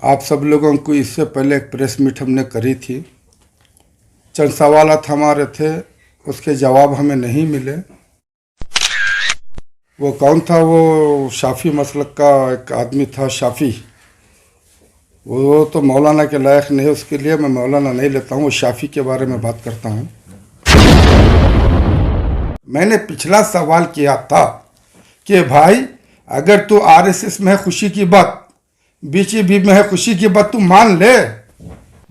आप सब लोगों को इससे पहले एक प्रेस मीट हमने करी थी। चंद सवालात हमारे थे, उसके जवाब हमें नहीं मिले। वो कौन था? वो शाफ़ी मसलक का एक आदमी था, शाफ़ी। वो तो मौलाना के लायक नहीं है, उसके लिए मैं मौलाना नहीं लेता हूँ। वो शाफ़ी के बारे में बात करता हूँ। मैंने पिछला सवाल किया था कि भाई अगर तू आरएसएस में है खुशी की बात, बीजेपी में है खुशी की बात, तू मान ले।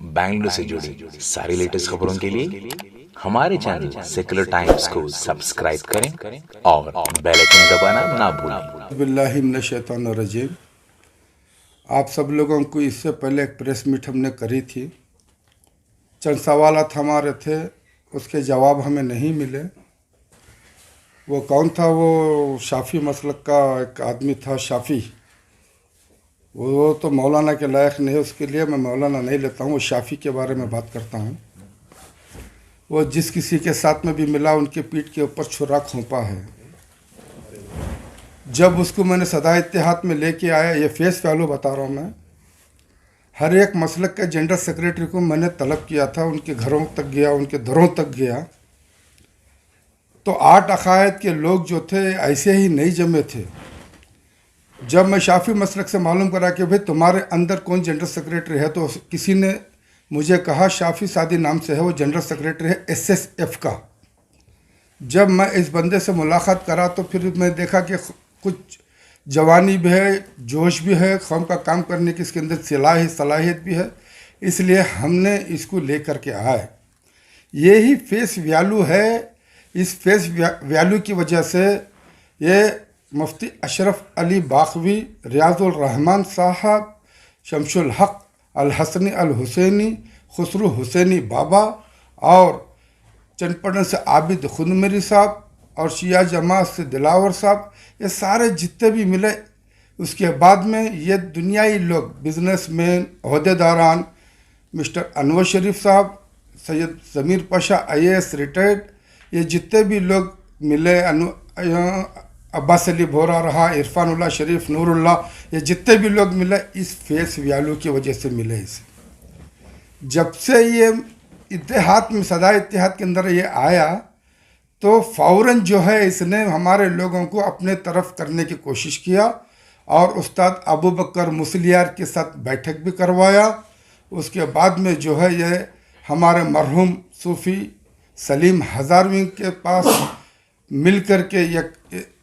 बैंगलोर से जुड़ी सारी लेटेस्ट खबरों के लिए हमारे चैनल सेकुलर टाइम्स को सब्सक्राइब करें और बेल आइकन दबाना ना भूलें। बिल्लाहि मिनश शैतानिर रजीम। आप सब लोगों को इससे पहले एक प्रेस मीट हमने करी थी। चंद सवालात हमारे थे, उसके जवाब हमें नहीं मिले। वो कौन था? वो शाफ़ी मसलक का एक आदमी था, शाफ़ी। वो तो मौलाना के लायक नहीं है, उसके लिए मैं मौलाना नहीं लेता हूँ। वो शाफ़ी के बारे में बात करता हूँ। वो जिस किसी के साथ में भी मिला, उनके पीठ के ऊपर छुरा खोंपा है। जब उसको मैंने सदा इत्तेहाद में लेके आया, ये फेस वैल्यू बता रहा हूँ मैं, हर एक मसलक के जनरल सेक्रेटरी को मैंने तलब किया था, उनके घरों तक गया, उनके दरों तक गया। तो 8 अकायद के लोग जो थे ऐसे ही नहीं जमे थे। जब मैं शाफ़ी मसलक से मालूम करा कि भाई तुम्हारे अंदर कौन जनरल सेक्रेटरी है, तो किसी ने मुझे कहा शाफ़ी सादी नाम से है, वो जनरल सेक्रेटरी है एसएसएफ का। जब मैं इस बंदे से मुलाकात करा तो फिर मैं देखा कि कुछ जवानी भी है, जोश भी है, कौम का काम करने की इसके अंदर सलाहियत भी है। इसलिए हमने इसको लेकर के आए। यही फेस वैल्यू है। इस फेस वैल्यू की वजह से ये मुफ्ती अशरफ अली बाखवी, रियाजुल रहमान साहब, शमशुल हक अल हसनी अल हुसैनी, खुसरू हुसैनी बाबा और चनपटन से आबिद खुनमेरी साहब और शिया जमात से दिलावर साहब, ये सारे जितने भी मिले। उसके बाद में ये दुनियाई लोग, बिजनेसमैन, अहदेदारान, मिस्टर अनवर शरीफ साहब, सैयद ज़मीर पाशा IAS रिटायर्ड, ये जितने भी लोग मिले, अब्बास अली बोरा रहा, इरफानुल्लाह शरीफ, नूरुल्लाह, ये जितने भी लोग मिले इस फेस वैल्यू की वजह से मिले। इसे जब से ये इत्तेहाद में, सदा इत्तेहाद के अंदर ये आया, तो फ़ौरन जो है इसने हमारे लोगों को अपने तरफ करने की कोशिश किया और उस्ताद अबू बकर मुसलियार के साथ बैठक भी करवाया। उसके बाद में जो है ये हमारे मरहूम सूफ़ी सलीम हज़ारवी के पास मिल कर के एक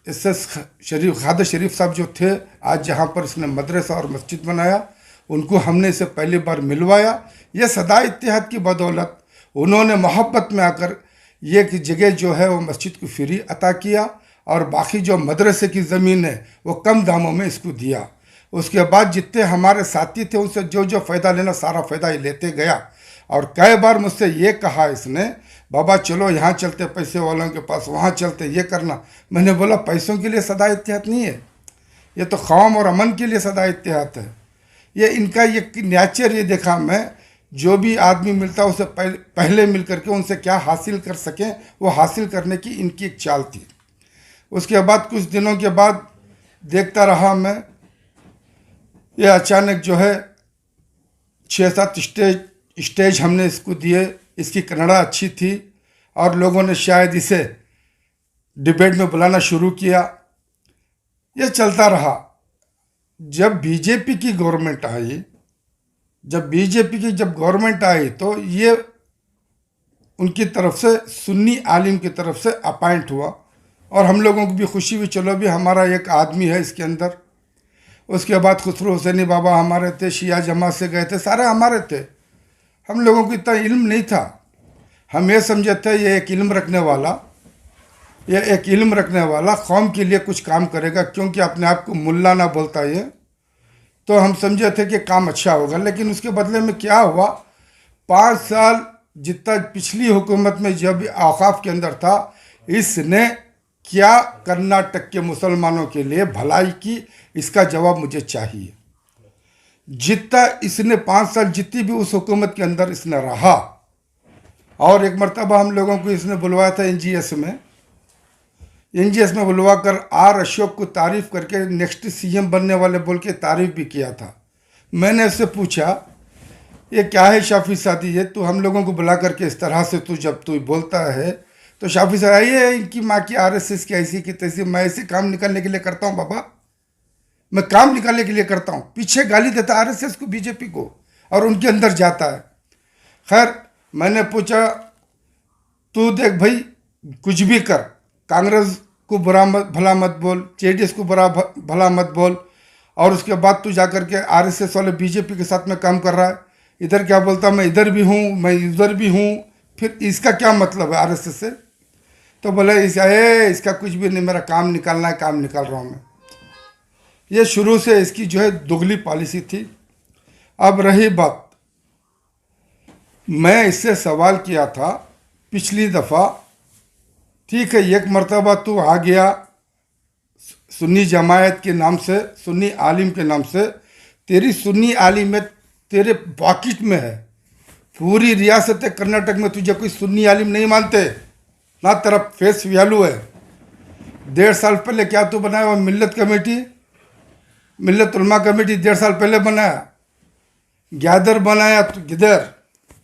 SS शरीफ, खादर शरीफ साहब जो थे, आज जहाँ पर इसने मदरसा और मस्जिद बनाया, उनको हमने इसे पहली बार मिलवाया। ये सदा इत्तेहाद की बदौलत उन्होंने मोहब्बत में आकर ये जगह जो है वो मस्जिद को फ्री अता किया और बाकी जो मदरसे की ज़मीन है वो कम दामों में इसको दिया। उसके बाद जितने हमारे साथी थे उनसे जो जो फ़ायदा लेना, सारा फ़ायदा ही लेते गया। और कई बार मुझसे ये कहा इसने, बाबा चलो यहाँ चलते, पैसे वालों के पास वहाँ चलते, ये करना। मैंने बोला पैसों के लिए सदा इत्तेहाद नहीं है, ये तो कौम और अमन के लिए सदा इत्तेहाद है। ये इनका ये नेचर, ये देखा मैं, जो भी आदमी मिलता है उसे पहले मिल करके उनसे क्या हासिल कर सकें वो हासिल करने की इनकी एक चाल थी। उसके बाद कुछ दिनों के बाद देखता रहा मैं, ये अचानक जो है 6-7 स्टेज हमने इसको दिए। इसकी कन्नड़ा अच्छी थी और लोगों ने शायद इसे डिबेट में बुलाना शुरू किया। ये चलता रहा। जब बीजेपी की गवर्नमेंट आई, जब गवर्नमेंट आई तो ये उनकी तरफ से, सुन्नी आलिम की तरफ से अपॉइंट हुआ और हम लोगों को भी खुशी हुई, चलो भी हमारा एक आदमी है इसके अंदर। उसके बाद खुसरू हुसैनी बाबा हमारे थे, शिया जमात से गए थे, सारे हमारे थे। हम लोगों को इतना इल्म नहीं था। हम ये समझे थे ये एक इल्म रखने वाला कौम के लिए कुछ काम करेगा, क्योंकि अपने आप को मुल्ला ना बोलता ये, तो हम समझे थे कि काम अच्छा होगा। लेकिन उसके बदले में क्या हुआ, 5 साल जितना पिछली हुकूमत में जब औकाफ के अंदर था, इसने क्या कर्नाटक के मुसलमानों के लिए भलाई की, इसका जवाब मुझे चाहिए। जितना इसने 5 साल जितनी भी उस हुकूमत के अंदर इसने रहा, और एक मरतबा हम लोगों को इसने बुलवाया था NGS में बुलवा कर R अशोक को तारीफ़ करके नेक्स्ट CM बनने वाले बोल के तारीफ़ भी किया था। मैंने उससे पूछा ये क्या है शाफी सादी, ये तू हम लोगों को बुला करके इस तरह से तू जब तू बोलता है तो शाफी साहब ये इनकी माँ की आरएसएस की ऐसी की तैसी, मैं ऐसे काम निकालने के लिए करता हूँ बाबा, मैं काम निकालने के लिए करता हूँ। पीछे गाली देता आरएसएस को, बीजेपी को, और उनके अंदर जाता है। खैर मैंने पूछा तू देख भाई कुछ भी कर, कांग्रेस को बुरा मत भला मत बोल, जेडीएस को बुरा भला मत बोल, और उसके बाद तू जाकर के आरएसएस वाले बीजेपी के साथ में काम कर रहा है। इधर क्या बोलता मैं इधर भी हूँ, मैं उधर भी हूँ, फिर इसका क्या मतलब है आरएसएस से? तो बोले इसका कुछ भी नहीं, मेरा काम निकालना है, काम निकाल रहा हूँ मैं। ये शुरू से इसकी जो है दुगली पॉलिसी थी। अब रही बात, मैं इससे सवाल किया था पिछली दफ़ा, ठीक है एक मर्तबा तू आ गया सुन्नी जमायत के नाम से, सुन्नी आलिम के नाम से, तेरी सुन्नी आलिम तेरे पॉकेट में है। पूरी रियासत कर्नाटक में तुझे कोई सुन्नी आलिम नहीं मानते, ना तेरा फेस वैल्यू है। 1.5 साल पहले क्या तू बनाया वो मिल्लत कमेटी, मिल्लत उलमा कमेटी 1.5 साल पहले बनाया, गैदर बनाया तो गिदर।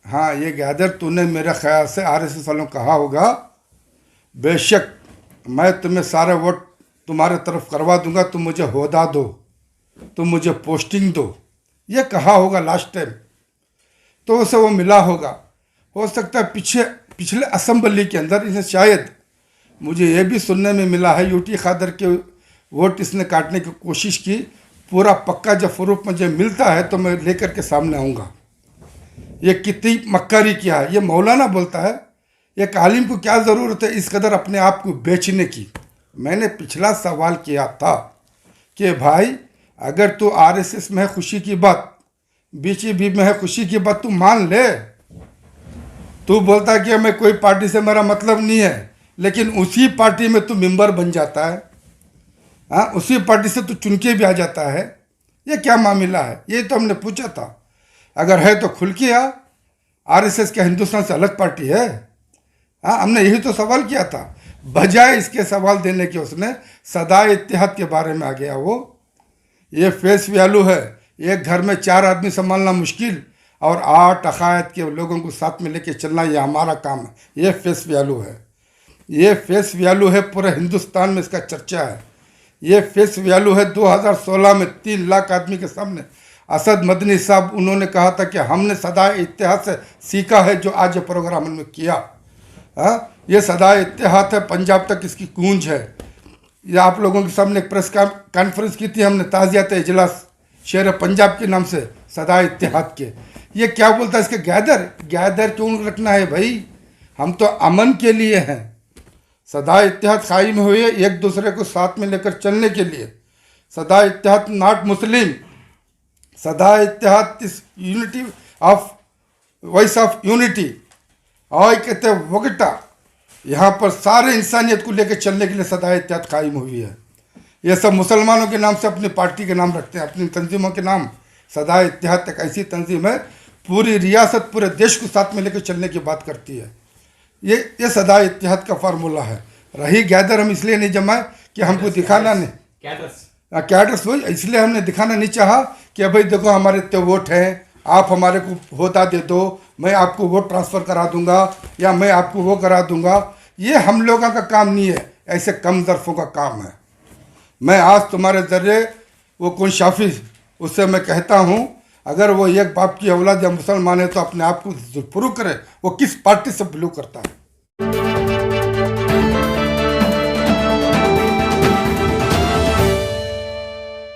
हाँ ये गैदर तूने मेरे ख्याल से आरएसएस वालों कहा होगा, बेशक मैं तुम्हें सारे वोट तुम्हारे तरफ करवा दूंगा, तुम मुझे होदा दो, तुम मुझे पोस्टिंग दो, ये कहा होगा लास्ट टाइम, तो उसे वो मिला होगा। हो सकता है पिछले असेंबली के अंदर इसे शायद मुझे ये भी सुनने में मिला है यूटी खादर के वोट इसने काटने की कोशिश की। पूरा पक्का जब प्रूफ मुझे मिलता है तो मैं लेकर के सामने आऊँगा। ये कितनी मक्कारी किया है, ये मौलाना बोलता है, एक आलिम को क्या ज़रूरत है इस कदर अपने आप को बेचने की। मैंने पिछला सवाल किया था कि भाई अगर तू आरएसएस में है खुशी की बात, बीजेपी में है खुशी की बात, तू मान ले। तू बोलता है कि मैं कोई पार्टी से मेरा मतलब नहीं है, लेकिन उसी पार्टी में तू मेंबर बन जाता है, हाँ उसी पार्टी से तू चुन के भी आ जाता है। ये क्या मामला है? ये तो हमने पूछा था, अगर है तो खुल के आ। आरएसएस क्या हिंदुस्तान से अलग पार्टी है? हाँ हमने यही तो सवाल किया था। बजाय इसके सवाल देने के उसने सदाए इत्तेहाद के बारे में आ गया। वो ये फेस वैल्यू है, एक घर में 4 आदमी संभालना मुश्किल और 8 अकायद के लोगों को साथ में लेके चलना, ये हमारा काम है। ये फेस वैल्यू है, ये फेस वैल्यू है, पूरे हिंदुस्तान में इसका चर्चा है। ये फेस वैल्यू है। 2016 में 3 लाख आदमी के सामने असद मदनी साहब उन्होंने कहा था कि हमने सदाए इत्तेहाद से सीखा है जो आज ये प्रोग्राम हमने किया। हाँ ये सदाए इत्तेहाद है, पंजाब तक इसकी गूंज है। ये आप लोगों के सामने एक प्रेस कॉन्फ्रेंस की थी हमने, ताज़ियात इजलास शेर पंजाब के नाम से सदाए इत्तेहाद के। ये क्या बोलता है इसके गैदर क्यों रखना है भाई? हम तो अमन के लिए हैं। सदाए इत्तेहाद कायम हुए एक दूसरे को साथ में लेकर चलने के लिए। सदाए इत्तेहाद नॉट मुस्लिम, सदाए इत्तेहाद इस unity of voice of unity. और कहते वगटा, यहाँ पर सारे इंसानियत को लेकर चलने के लिए सदाए इत्तेहाद कायम हुई है। ये सब मुसलमानों के नाम से अपनी पार्टी के नाम रखते हैं, अपनी तंजीमों के नाम। सदाए इत्तेहाद तक ऐसी तंजीम है, पूरी रियासत पूरे देश को साथ में लेकर चलने की बात करती है। ये सदाए इत्तेहाद का फार्मूला है। रही गैदर हम इसलिए नहीं जमाए कि हमको दिखाना नहीं, कैडर्स वही इसलिए हमने दिखाना नहीं चाहा कि भाई देखो हमारे इतने वोट हैं, आप हमारे को होता दे दो, मैं आपको वोट ट्रांसफ़र करा दूंगा या मैं आपको वो करा दूंगा। ये हम लोगों का काम नहीं है, ऐसे कम ज़र्फ़ों का काम है। मैं आज तुम्हारे ज़रिए वो कौन शाफी, उससे मैं कहता हूँ अगर वो एक बाप की औलाद या मुसलमान है तो अपने आप को प्रूव करे वो किस पार्टी से बिलोंग करता है।